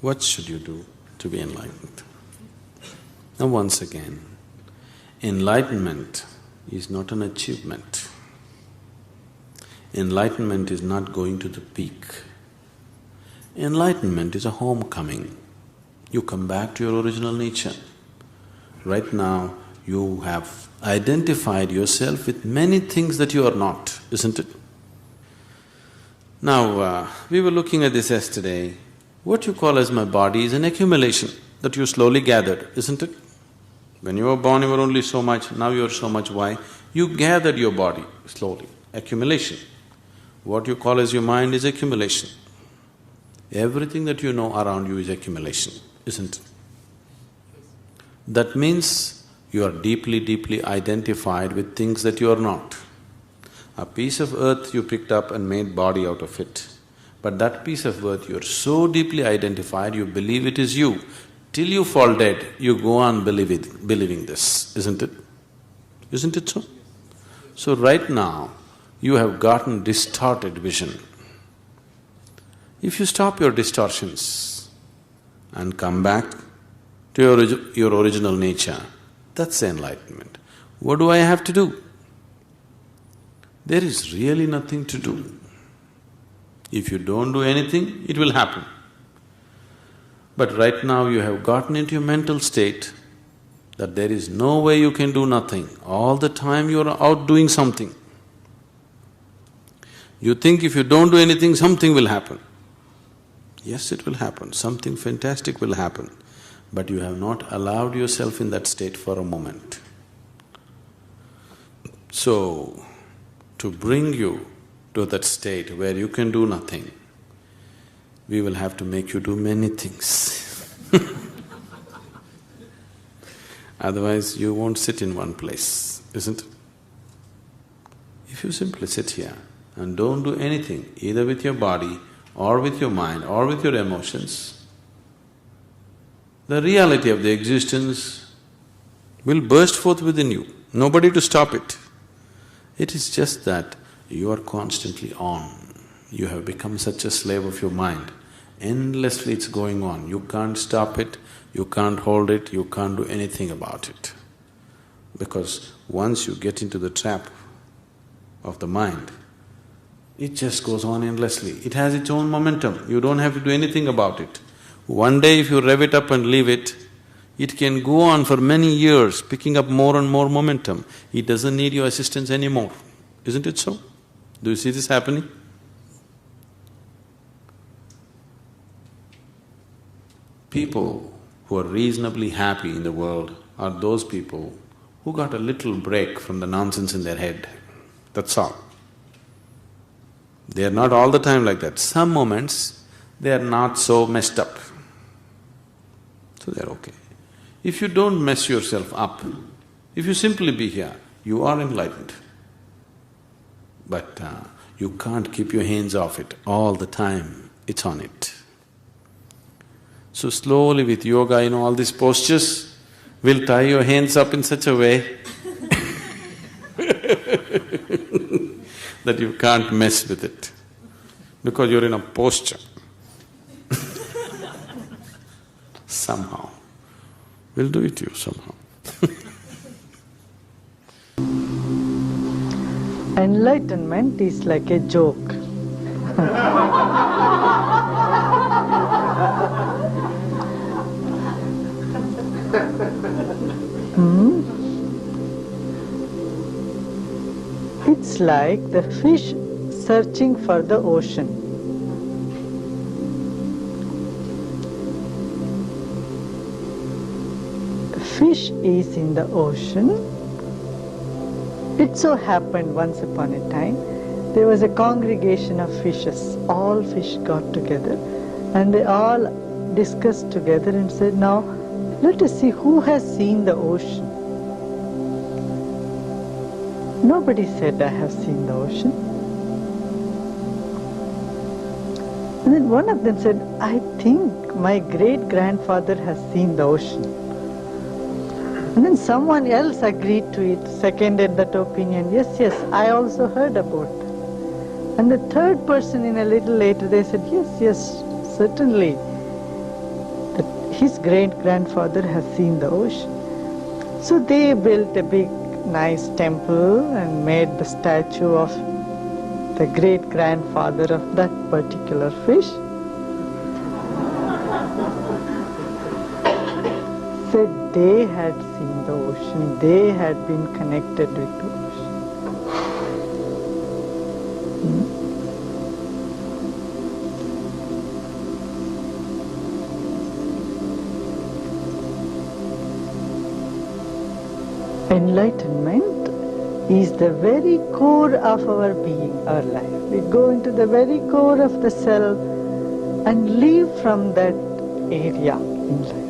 What should you do to be enlightened? Now once again, enlightenment is not an achievement. Enlightenment is not going to the peak. Enlightenment is a homecoming. You come back to your original nature. Right now, you have identified yourself with many things that you are not, isn't it? Now, we were looking at this yesterday. What you call as my body is an accumulation that you slowly gathered, isn't it? When you were born, you were only so much, now you are so much. Why? You gathered your body slowly, accumulation. What you call as your mind is accumulation. Everything that you know around you is accumulation, isn't it? That means you are deeply, deeply identified with things that you are not. A piece of earth you picked up and made body out of it. But that piece of earth, you are so deeply identified, you believe it is you. Till you fall dead, you go on believing this, isn't it? Isn't it so? So right now, you have gotten distorted vision. If you stop your distortions and come back to your original nature, that's enlightenment. What do I have to do? There is really nothing to do. If you don't do anything, it will happen. But right now you have gotten into your mental state that there is no way you can do nothing. All the time you are out doing something. You think if you don't do anything, something will happen. Yes, it will happen, something fantastic will happen, but you have not allowed yourself in that state for a moment. So, to bring you to that state where you can do nothing, we will have to make you do many things. Otherwise, you won't sit in one place, isn't it? If you simply sit here and don't do anything, either with your body or with your mind or with your emotions, the reality of the existence will burst forth within you, nobody to stop it. It is just that you are constantly on. You have become such a slave of your mind. Endlessly it's going on. You can't stop it, you can't hold it, you can't do anything about it. Because once you get into the trap of the mind, it just goes on endlessly. It has its own momentum, you don't have to do anything about it. One day if you rev it up and leave it, it can go on for many years, picking up more and more momentum. It doesn't need your assistance anymore, isn't it so? Do you see this happening? People who are reasonably happy in the world are those people who got a little break from the nonsense in their head, that's all. They are not all the time like that. Some moments, they are not so messed up, so they are okay. If you don't mess yourself up, if you simply be here, you are enlightened. But you can't keep your hands off it all the time, it's on it. So slowly with yoga, all these postures will tie your hands up in such a way that you can't mess with it, because you're in a posture. Somehow. We'll do it to you somehow. Enlightenment is like a joke. It's like the fish searching for the ocean. Fish is in the ocean. It so happened once upon a time, there was a congregation of fishes. All fish got together and they all discussed together and said, now let us see who has seen the ocean. Nobody said, I have seen the ocean. And then one of them said, I think my great-grandfather has seen the ocean. And then someone else agreed to it, seconded that opinion. Yes, yes, I also heard about that. And the third person, in a little later, they said, yes, yes, certainly. his great-grandfather has seen the ocean. So they built a big, nice temple and made the statue of the great-grandfather of that particular fish. Said they had seen the ocean, they had been connected with the ocean. Enlightenment is the very core of our being, our life. We go into the very core of the self and live from that area in life.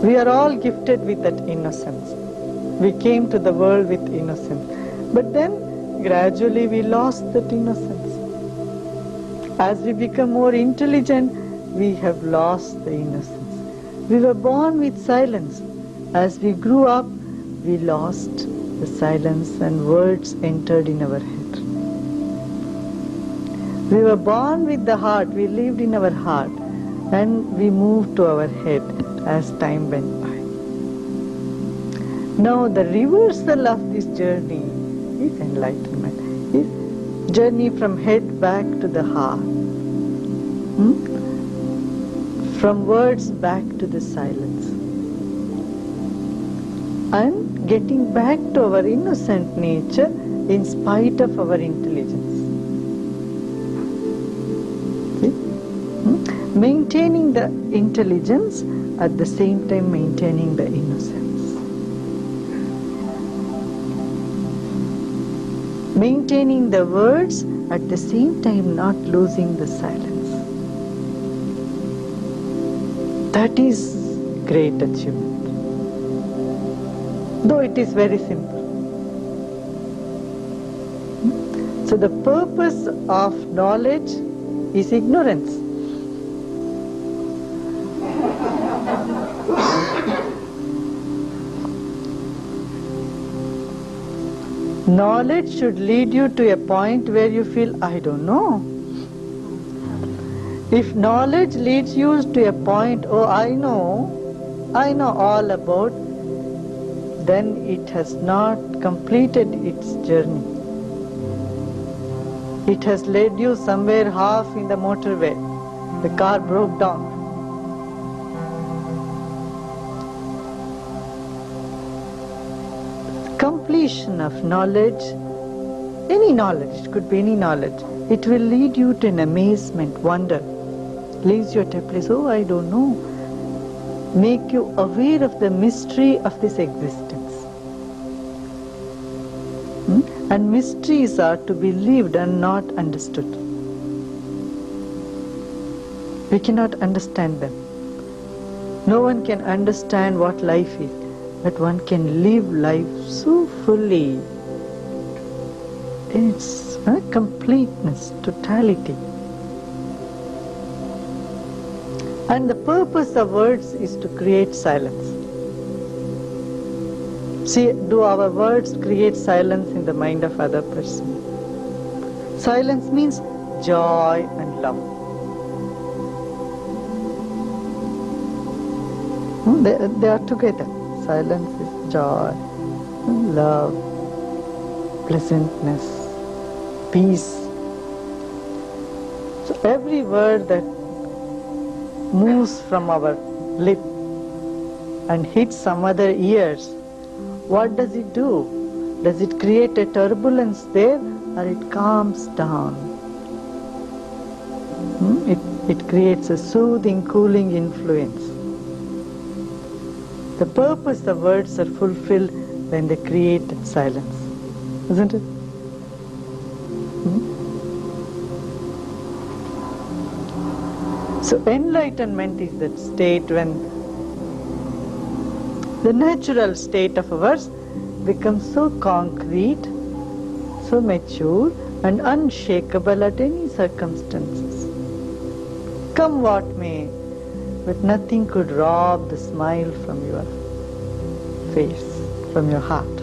We are all gifted with that innocence. We came to the world with innocence. But then gradually we lost that innocence. As we become more intelligent, we have lost the innocence. We were born with silence. As we grew up, we lost the silence and words entered in our head. We were born with the heart, we lived in our heart, and we moved to our head as time went by. Now the reversal of this journey is enlightenment, is journey from head back to the heart, from words back to the silence, and getting back to our innocent nature in spite of our intelligence. See? Maintaining the intelligence at the same time maintaining the innocence. Maintaining the words at the same time not losing the silence. That is great achievement. Though it is very simple. So the purpose of knowledge is ignorance. Knowledge should lead you to a point where you feel, I don't know. If knowledge leads you to a point, oh, I know all about, then it has not completed its journey. It has led you somewhere half in the motorway. The car broke down. Completion of knowledge, any knowledge, it could be any knowledge, it will lead you to an amazement, wonder. Leaves you at a place, oh, I don't know. Make you aware of the mystery of this existence. And mysteries are to be lived and not understood. We cannot understand them. No one can understand what life is, but one can live life so fully in its completeness, totality. And the purpose of words is to create silence. See, do our words create silence in the mind of other person? Silence means joy and love. They are together. Silence is joy, love, pleasantness, peace. So every word that moves from our lip and hits some other ears, what does it do? Does it create a turbulence there, or it calms down? It creates a soothing, cooling influence. The purpose of words are fulfilled when they create silence, isn't it? So enlightenment is that state when the natural state of ours becomes so concrete, so mature and unshakable at any circumstances. Come what may, but nothing could rob the smile from your face, from your heart.